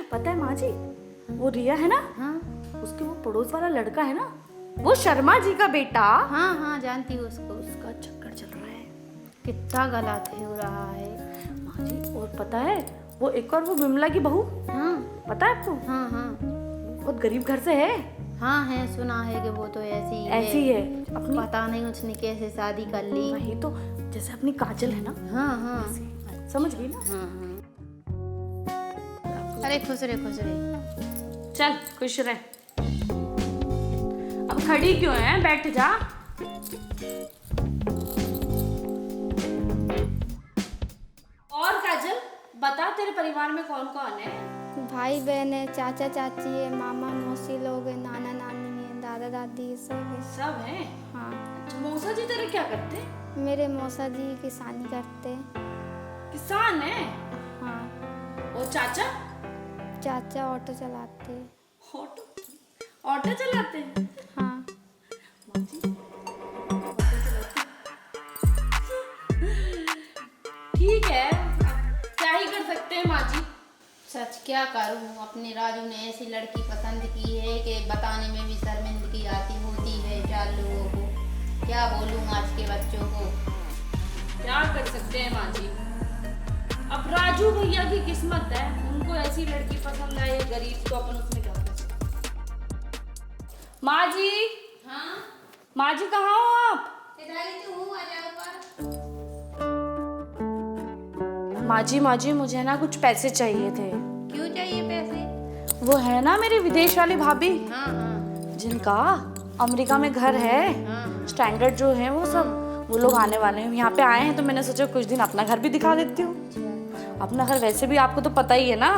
पता है माँ जी, वो रिया है ना, हाँ उसके वो पड़ोस वाला लड़का है ना, वो शर्मा जी का बेटा, हाँ हाँ जानती हूँ उसको। उसका चक्कर चल रहा है कितना गलत हो रहा है। माँ जी। और पता है वो एक और वो विमला की बहू, हाँ पता है आपको, हाँ हाँ बहुत गरीब घर से है। हाँ है, सुना है कि वो तो ऐसी है अपनी, पता नहीं उसने कैसे शादी कर ली। वही तो, जैसे अपनी काजल है ना। हाँ हाँ ऐसी, समझ गई ना। हाँ हाँ। अरे खुश रहे खुश रहे। चल खुश रह। अब खड़ी क्यों है, बैठ जा। और काजल बता, तेरे परिवार में कौन कौन है? भाई बहन है, चाचा चाची है, मामा मौसी लोग हैं, नाना नानी है, दादा दादी सब है। सब है। हाँ, अच्छा, मौसा जी तेरे क्या करते हैं? मेरे मौसा जी किसानी करते हैं। किसान है। हाँ, और चाचा? चाचा ऑटो चलाते हैं। ऑटो, ऑटो चलाते हैं। हाँ, ठीक है, क्या ही कर सकते हैं माँ जी। सच क्या करूं, अपने राजू ने ऐसी लड़की पसंद की है कि बताने में भी शर्मिंदगी आती होती है चार लोगों को। क्या बोलूं आज के बच्चों को। क्या कर सकते हैं माँ जी, अब राजू भैया की किस्मत है, उनको ऐसी लड़की पसंद है, ये गरीब तो अपन उसमें क्या कर सकते। माँ जी, हाँ माँ जी कहाँ हो आप? इधर ही तो हूँ, आ जाओ पर। माँ जी मुझे ना कुछ पैसे चाहिए थे। क्यों चाहिए पैसे? वो है ना मेरी विदेश वाली भाभी, हाँ हाँ जिनका अमेरिका में घर है, हाँ स्टैंडर्ड जो है वो सब, वो लोग आने वाले हैं, यहाँ पे आए हैं, तो मैंने सोचा कुछ दिन अपना घर भी दिखा देती हूँ। अपना घर वैसे भी आपको तो पता ही है ना,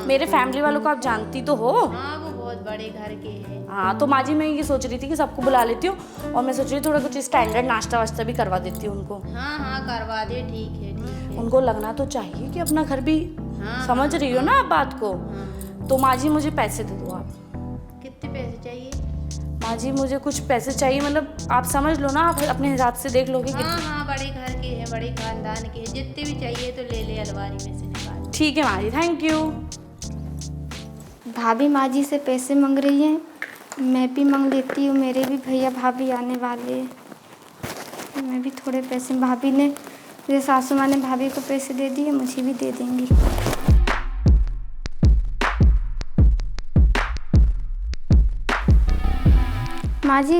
मेरे फैमिली वालों को आप जानती तो हो। हाँ, वो बहुत बड़े घर के हैं। हाँ, तो माँ जी मैं ये सोच रही थी कि सबको बुला लेती हूँ, और मैं सोच रही थोड़ा कुछ स्टैंडर्ड नाश्ता वाश्ता भी करवा देती हूँ उनको। हाँ हाँ करवा दे, ठीक है ठीक है। उनको लगना तो चाहिए कि अपना घर भी, हाँ, समझ रही हो ना आप बात को। हाँ। तो माँ जी मुझे पैसे दे दो आप। कितने पैसे चाहिए? माँ जी मुझे कुछ पैसे चाहिए, मतलब आप समझ लो ना, आप अपने हिसाब से देख लोगे कि। हाँ हाँ बड़े घर के हैं, बड़े खानदान के हैं, जितने भी चाहिए तो ले ले, अलमारी में से निकाल। ठीक है माँ जी, थैंक यू। भाभी माँ जी से पैसे मांग रही हैं, मैं भी मांग लेती हूँ, मेरे भी भैया भाभी आने वाले हैं, मैं भी थोड़े पैसे, भाभी ने, मेरे सासू माँ ने भाभी को पैसे दे दिए, मुझे भी दे देंगी। माँ जी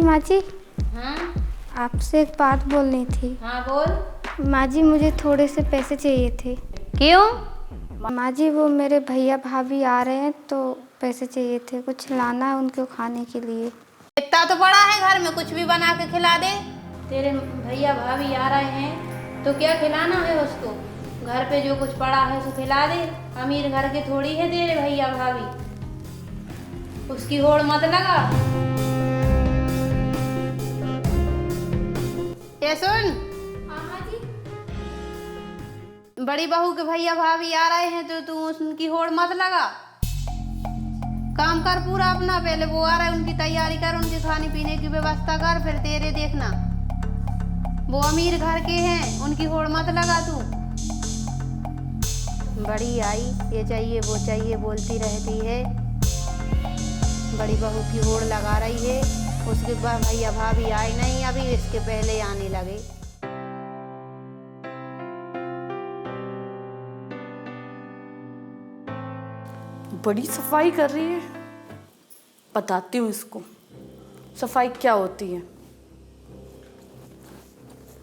हाँ आपसे एक बात बोलनी थी। हाँ बोल। माँ जी मुझे थोड़े से पैसे चाहिए थे। क्यों? माँ जी वो मेरे भैया भाभी आ रहे हैं तो पैसे चाहिए थे, कुछ लाना है उनको खाने के लिए। इतना तो बड़ा है, घर में कुछ भी बना के खिला दे। तेरे भैया भाभी आ रहे हैं तो क्या खिलाना है उसको? घर पे जो कुछ पड़ा है उसको खिला दे। अमीर घर के थोड़ी है तेरे भैया भाभी, उसकी होड़ मत लगा। ये सुन, बड़ी बहू के भैया भाभी आ रहे हैं तो तू उनकी होड़ मत लगा। काम कर पूरा अपना, पहले वो आ रहे हैं उनकी तैयारी कर, उनके खाने पीने की व्यवस्था कर, फिर तेरे देखना। वो अमीर घर के हैं, उनकी होड़ मत लगा तू। बड़ी आई, ये चाहिए वो चाहिए बोलती रहती है, बड़ी बहू की होड़ लगा रही है। उसके बाद भैया भाभी आए नहीं अभी, इसके पहले आने लगे। बड़ी सफाई कर रही है, बताती हूँ इसको सफाई क्या होती है।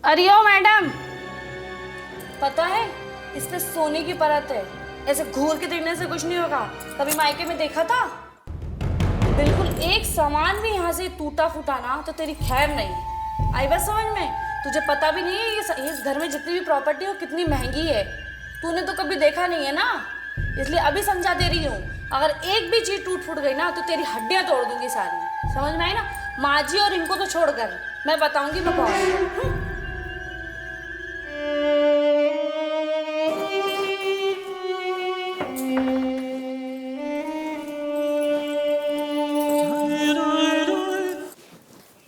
अरे ओ मैडम, पता है इस पे सोने की परत है, ऐसे घूर के देखने से कुछ नहीं होगा। कभी मायके में देखा था? बिल्कुल एक सामान भी यहाँ से टूटा फूटा ना तो तेरी खैर नहीं। आई बस समझ में? तुझे पता भी नहीं है ये इस घर में जितनी भी प्रॉपर्टी हो कितनी महंगी है, तूने तो कभी देखा नहीं है ना, इसलिए अभी समझा दे रही हूँ। अगर एक भी चीज टूट फूट गई ना तो तेरी हड्डियां तोड़ दूंगी सारी, समझ में आई ना? माँ जी और इनको तो छोड़कर मैं बताऊंगी मैं कौन हूँ।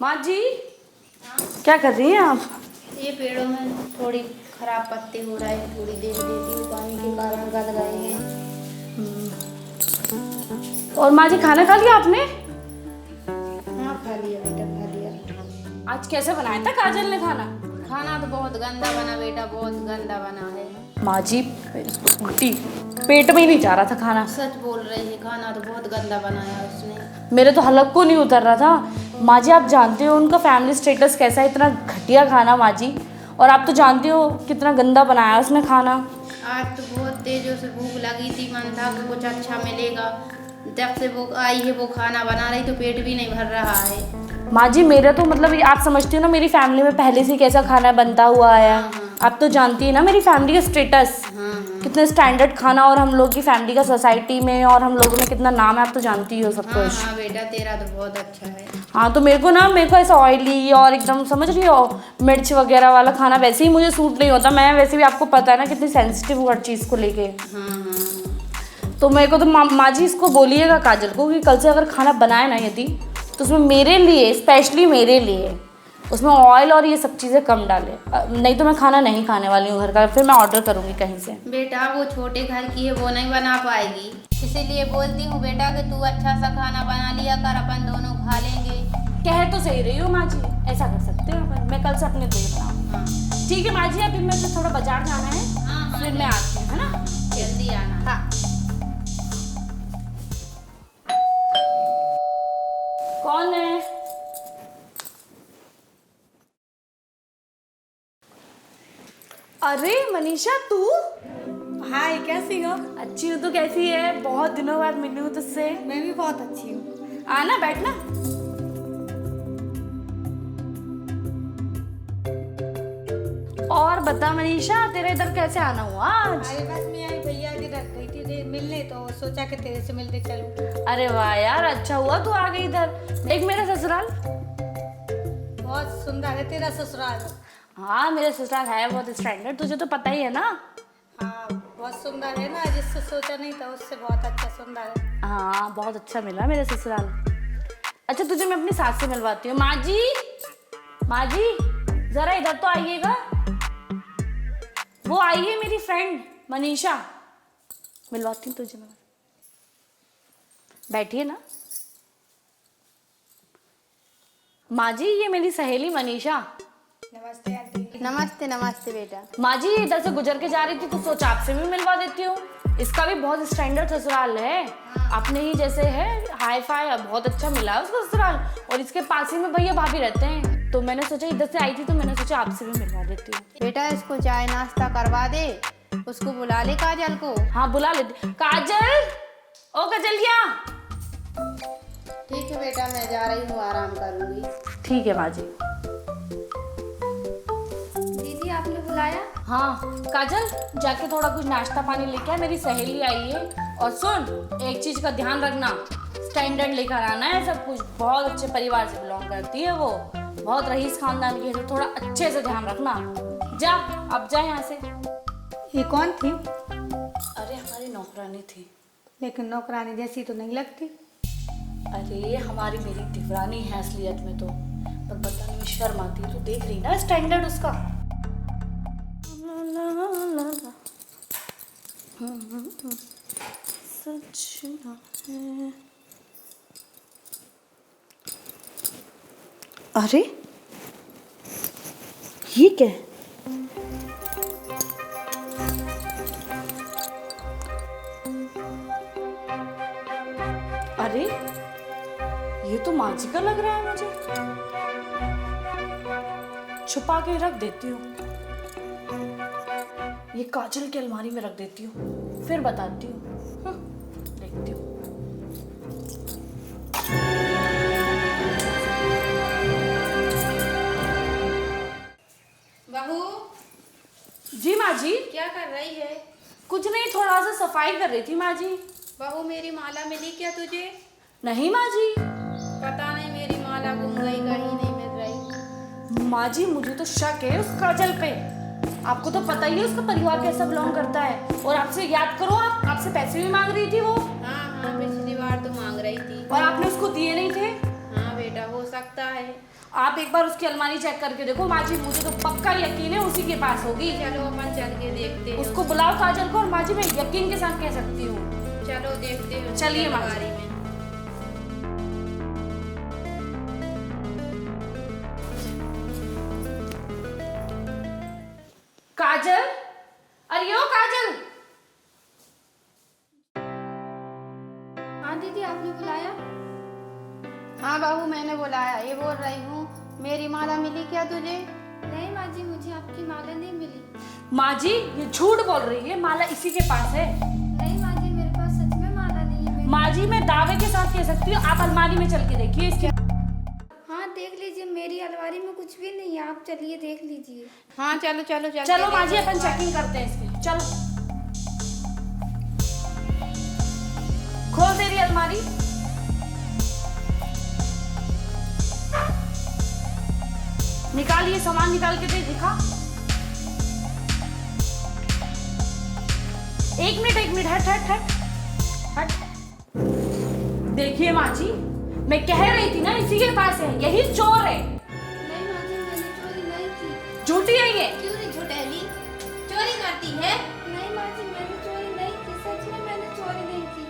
माँ जी क्या कर रही हैं आप? ये पेड़ों में थोड़ी खराब पत्ते हो रहे हैं, थोड़ी देर देती हूँ, पानी के कारण गल गए हैं। और माँ जी खाना खा लिया आपने? हाँ खा लिया बेटा, खा लिया। आज कैसे बनाया था काजल ने खाना? खाना तो बहुत गंदा बना बेटा, बहुत गंदा बना है। माँ जी उल्टी पेट में ही नहीं जा रहा था खाना। सच बोल रही है, खाना तो बहुत गंदा बनाया उसने। मेरे तो हलक को नहीं उतर रहा था। माँ जी आप जानते हो उनका फैमिली स्टेटस कैसा है, इतना घटिया खाना माँ जी। और आप तो जानते हो कितना गंदा बनाया उसने खाना। आज तो बहुत तेजों से भूख लगी थी, मन था कि कुछ अच्छा मिलेगा। जब से वो आई है वो खाना बना रही तो पेट भी नहीं भर रहा है। माँ जी मेरा तो मतलब आप समझती हो ना मेरी फैमिली में पहले से कैसा खाना बनता हुआ आया। आप तो जानती है ना मेरी फैमिली का स्टेटस, कितने स्टैंडर्ड खाना, और हम लोग की फैमिली का सोसाइटी में और हम लोगों में कितना नाम है, आप तो जानती हो सब कुछ। हाँ बेटा तेरा तो बहुत अच्छा है। हाँ तो मेरे को ऐसा ऑयली और एकदम समझ रही हो मिर्च वगैरह वाला खाना वैसे ही मुझे सूट नहीं होता। मैं वैसे भी आपको पता है ना कितनी सेंसिटिव हूँ हर चीज़ को लेके। तो मेरे को तो माँ जी इसको बोलिएगा काजल को कि कल से अगर खाना बनाए ना यदि तो उसमें मेरे लिए, स्पेशली मेरे लिए, उसमें ऑयल और ये सब चीज़ें कम डाले, नहीं तो मैं खाना नहीं खाने वाली हूँ घर का, फिर मैं ऑर्डर करूँगी कहीं से। बेटा वो छोटे घर की है, वो नहीं बना पाएगी, इसीलिए बोलती हूँ बेटा कि तू अच्छा सा खाना बना लिया कर, अपन दोनों खा लेंगे। कह तो सही रही हो माँ जी, ऐसा कर सकते हो अपन। मैं कल से अपने लिए बनाऊँ। हाँ ठीक है माँ जी, अभी मैं थोड़ा बाजार जाना है, हाँ फिर मैं आती हूँ, है ना? जल्दी आना। हाँ। कौन है? अरे मनीषा तू? हाय, कैसी हो? अच्छी हूँ, तू कैसी है? बहुत दिनों बाद मिली हूँ तुझसे। मैं भी बहुत अच्छी हूँ। आना बैठना। और बता मनीषा तेरे इधर कैसे आना हुआ आज? अरे बस मैं आई भैया की रख गई थी मिलने, तो सोचा कि तेरे से मिलते चलूं। अरे वाह यार, अच्छा हुआ तू आ गई इधर। देख मेरा ससुराल बहुत सुंदर है तेरा ससुराल। हाँ मेरा ससुराल है बहुत स्टैंडर्ड, तुझे तो पता ही है ना। हाँ बहुत सुंदर है ना, जिससे सोचा नहीं था उससे बहुत अच्छा सुंदर है। हाँ बहुत अच्छा मिला मेरा ससुराल। अच्छा तुझे मैं अपनी सास से मिलवाती हूँ। माँ जी, माँ जी जरा इधर तो आइएगा। वो आई है मेरी फ्रेंड मनीषा, मिलवाती हूँ तुझे मैं। बैठिए ना। माँ जी ये मेरी सहेली मनीषा। नमस्ते आंटी। नमस्ते नमस्ते बेटा। माँ जी इधर से गुजर के जा रही थी तो सोचा आपसे भी मिलवा देती हूँ। इसका भी बहुत स्टैंडर्ड ससुराल है, अपने ही जैसे है, हाई फाई, बहुत अच्छा मिला है उसका ससुराल। और इसके पास ही में भैया भाभी रहते हैं, तो मैंने सोचा इधर से आई थी तो मैंने सोचा आपसे भी मिलवा देती हूँ। बेटा इसको चाय नाश्ता करवा दे, उसको बुला ले काजल को। हाँ बुला लेती। काजल, ओ काजलिया। ठीक है बेटा, मैं जा रही हूँ, आराम करूँगी। ठीक है माँ जी। दीदी आपने बुलाया? हाँ काजल जाके थोड़ा कुछ नाश्ता पानी लेके आ, मेरी सहेली आई है। और सुन एक चीज का ध्यान रखना, स्टैंडर्ड लेकर आना है सब कुछ। बहुत अच्छे परिवार से बिलोंग करती है वो, बहुत रईस खानदान की है, तो थोड़ा अच्छे से ध्यान रखना। जा अब जा यहाँ से। ये कौन थी? अरे हमारी नौकरानी थी। लेकिन नौकरानी जैसी तो नहीं लगती। अरे हमारी मेरी दिवरानी है असलियत में तो, पर पता नहीं शर्म आती है। तो देख रही ना स्टैंडर्ड उसका। सजना है। अरे ये क्या है? अरे ये तो माँ जी का लग रहा है मुझे। छुपा के रख देती हूँ, ये काजल की अलमारी में रख देती हूँ, फिर बताती हूँ। देखती हूँ। बहू जी माँ जी। क्या कर रही है? कुछ नहीं, थोड़ा सा सफाई कर रही थी माँ जी। बहू मेरी माला मिली क्या तुझे? नहीं माँ जी। पता नहीं मेरी माला गुम गई, कहीं नहीं मिल रही। माँ जी मुझे तो शक है उस काजल पे। आपको तो पता ही है उसका परिवार कैसा बिलोंग करता है। और आपसे याद करो, आपसे पैसे भी मांग रही थी वो। हाँ हाँ पिछली बार तो मांग रही थी। और आपने उसको दिए नहीं थे। हाँ बेटा हो सकता है। आप एक बार उसकी अलमारी चेक करके देखो माँ जी, मुझे तो पक्का यकीन है उसी के पास होगी। चलो अपन चल के देखते हैं। उसको बुलाओ काजल को। और माँ जी मैं यकीन के साथ कह सकती हूँ चलो देखते हैं चलिए माँ अलमारी जी। में। काजल, अरे ओ काजल। हाँ दीदी, आपने बुलाया? हाँ बहू, मैंने बुलाया। ये बोल रही हूँ, मेरी माला मिली क्या तुझे? नहीं माँ जी, मुझे आपकी माला नहीं मिली। माँ जी ये झूठ बोल रही है, माला इसी के पास है। नहीं माँ जी, मेरे पास सच में माला नहीं है। माँ जी मैं दावे के साथ कह सकती हूँ, आप अलमारी में चल के देखिए इसके। हाँ देख लीजिए, मेरी अलमारी में कुछ भी नहीं है, आप चलिए देख लीजिए। हाँ चलो चलो चल चलो माँ जी अपन चेकिंग करते हैं इसकी, चलो। खोल तेरी अलमारी। निकाल ये सामान, निकाल के दे, दिखा। एक मिनट, हट हट हट हट। देखिए माँ जी, मैं कह रही थी ना इसी के पास है, यही चोर है। नहीं माँ जी, मैंने चोरी नहीं की। झूठी है ये। क्यों रे झुटेली, चोरी करती है? नहीं माँ जी, मैंने चोरी नहीं की, सच में मैंने चोरी नहीं की।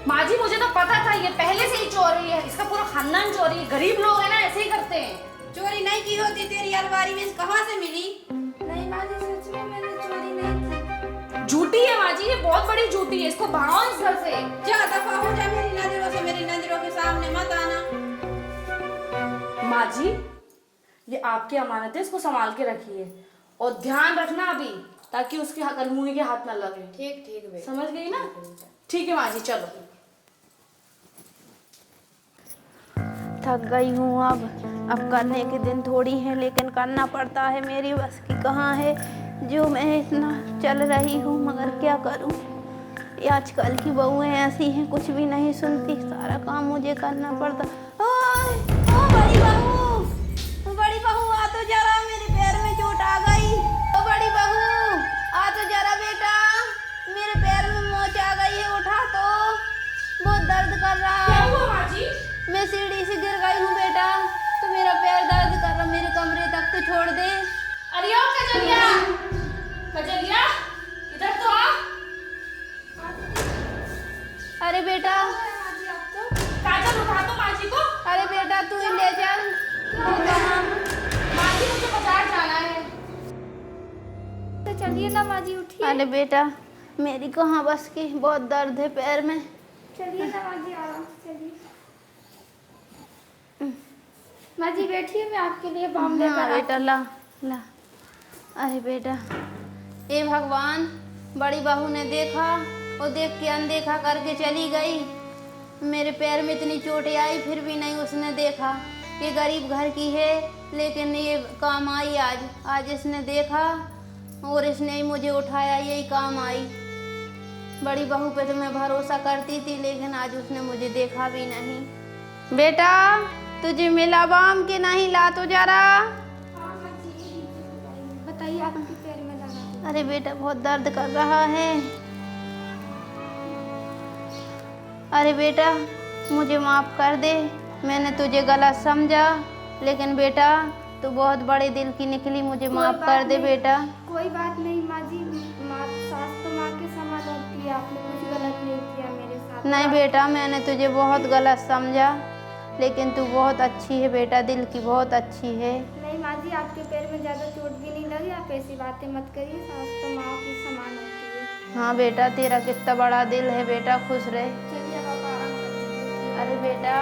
माँ जी मुझे तो पता था ये पहले से ही चोरी है, इसका पूरा खानदान चोरी है। गरीब लोग है ना, ऐसे ही करते हैं। चोरी नहीं की होती तेरी अलमारी में कहाँ से मिली? नहीं माँ जी, सच में मैंने चोरी नहीं की। झूठी है माँ जी, ये बहुत बड़ी झूठी है, इसको भगाओ इस घर से। जा दफा हो जा मेरी नजरों से, मेरी नजरों के सामने मत आना। माँ जी ये आपकी अमानत है, इसको संभाल के रखिए और ध्यान रखना अभी, ताकि उसके कलमुही के हाथ ना लगे। ठीक ठीक बेटा। समझ गई ना? ठीक है माँ जी, चलो। थक गई हूँ अब करने के दिन थोड़ी हैं, लेकिन करना पड़ता है, मेरी बस की कहाँ है। जो मैं इतना चल रही हूँ, मगर क्या करूँ, ये आजकल की बहुएं ऐसी हैं, कुछ भी नहीं सुनती, सारा काम मुझे करना पड़ता। ओए, ओ बड़ी बहू आ तो जरा, मेरे पैर में चोट आ गई। ओ बड़ी बहू आ तो जरा बेटा, मेरे पैर में मोच आ गई है, उठा तो, बहुत दर्द कर रहा क्या है। हुआ माँ जी? मैं सीढ़ी से गिर गई हूँ बेटा, तो मेरा पैर दर्द कर रहा, मेरे कमरे तक तो छोड़ दे। अरे ओ कजलिया, कजलिया इधर तो आ। अरे बेटा, काजल उठा दो माँ जी को। अरे बेटा तू ही ले चल। माँ जी मुझे बाजार जाना है। तो चलिए ना माँ जी, उठिए। अरे बेटा मेरी कहाँ बस की, बहुत दर्द है पैर में। चलिए ना माँ जी, आराम से चलिए। माँ जी बैठिए, मैं आपके लिए बाम लेकर हाँ आती बेटा, ला ला। अरे बेटा, ए भगवान, बड़ी बहू ने देखा और देख के अनदेखा करके चली गई। मेरे पैर में इतनी चोटें आई, फिर भी नहीं उसने देखा। ये गरीब घर की है, लेकिन ये काम आई आज इसने देखा और इसने ही मुझे उठाया, यही काम आई। बड़ी बहू पे तो मैं भरोसा करती थी, लेकिन आज उसने मुझे देखा भी नहीं। बेटा तुझे मिला बाम के नहीं, ला तो जरा। बताइए, आपके पैर में लगा दो। अरे बेटा बहुत दर्द कर रहा है। अरे बेटा मुझे माफ़ कर दे, मैंने तुझे गलत समझा, लेकिन बेटा तू बहुत बड़े दिल की निकली, मुझे माफ़ कर दे बेटा। कोई बात नहीं माँ जी, माँ सास तो माँ के समान होती है, आपने कुछ गलत नहीं किया मेरे साथ। नहीं बेटा, मैंने तुझे बहुत गलत समझा, लेकिन तू बहुत अच्छी है बेटा, दिल की बहुत अच्छी है। नहीं माँ जी, आपके पैर में ज़्यादा चोट भी नहीं लगी, आप ऐसी बातें मत करिए, सास तो माँ की समान होती है। हाँ बेटा, तेरा कितना बड़ा दिल है बेटा, खुश रहे। चलिए अब आप आराम कर लीजिए। अरे बेटा,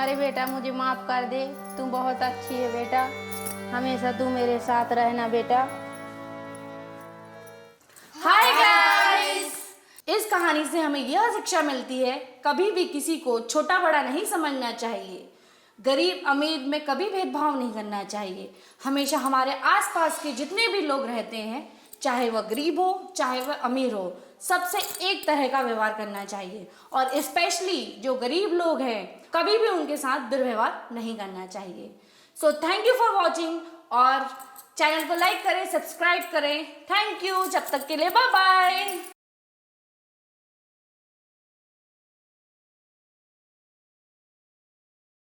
अरे बेटा मुझे माफ़ कर दे, तू बहुत अच्छी है बेटा, हमेशा तू मेरे साथ रहना बेटा। हाय गाइस, इस कहानी से हमें यह शिक्षा मिलती है, कभी भी किसी को छोटा बड़ा नहीं समझना चाहिए, गरीब अमीर में कभी भेदभाव नहीं करना चाहिए। हमेशा हमारे आसपास के जितने भी लोग रहते हैं, चाहे वह गरीब हो चाहे वह अमीर हो, सबसे एक तरह का व्यवहार करना चाहिए, और स्पेशली जो गरीब लोग हैं कभी भी उनके साथ दुर्व्यवहार नहीं करना चाहिए। So thank you for watching, और चैनल को लाइक करें, सब्सक्राइब करें। थैंक यू, जब तक के लिए बाय बाय।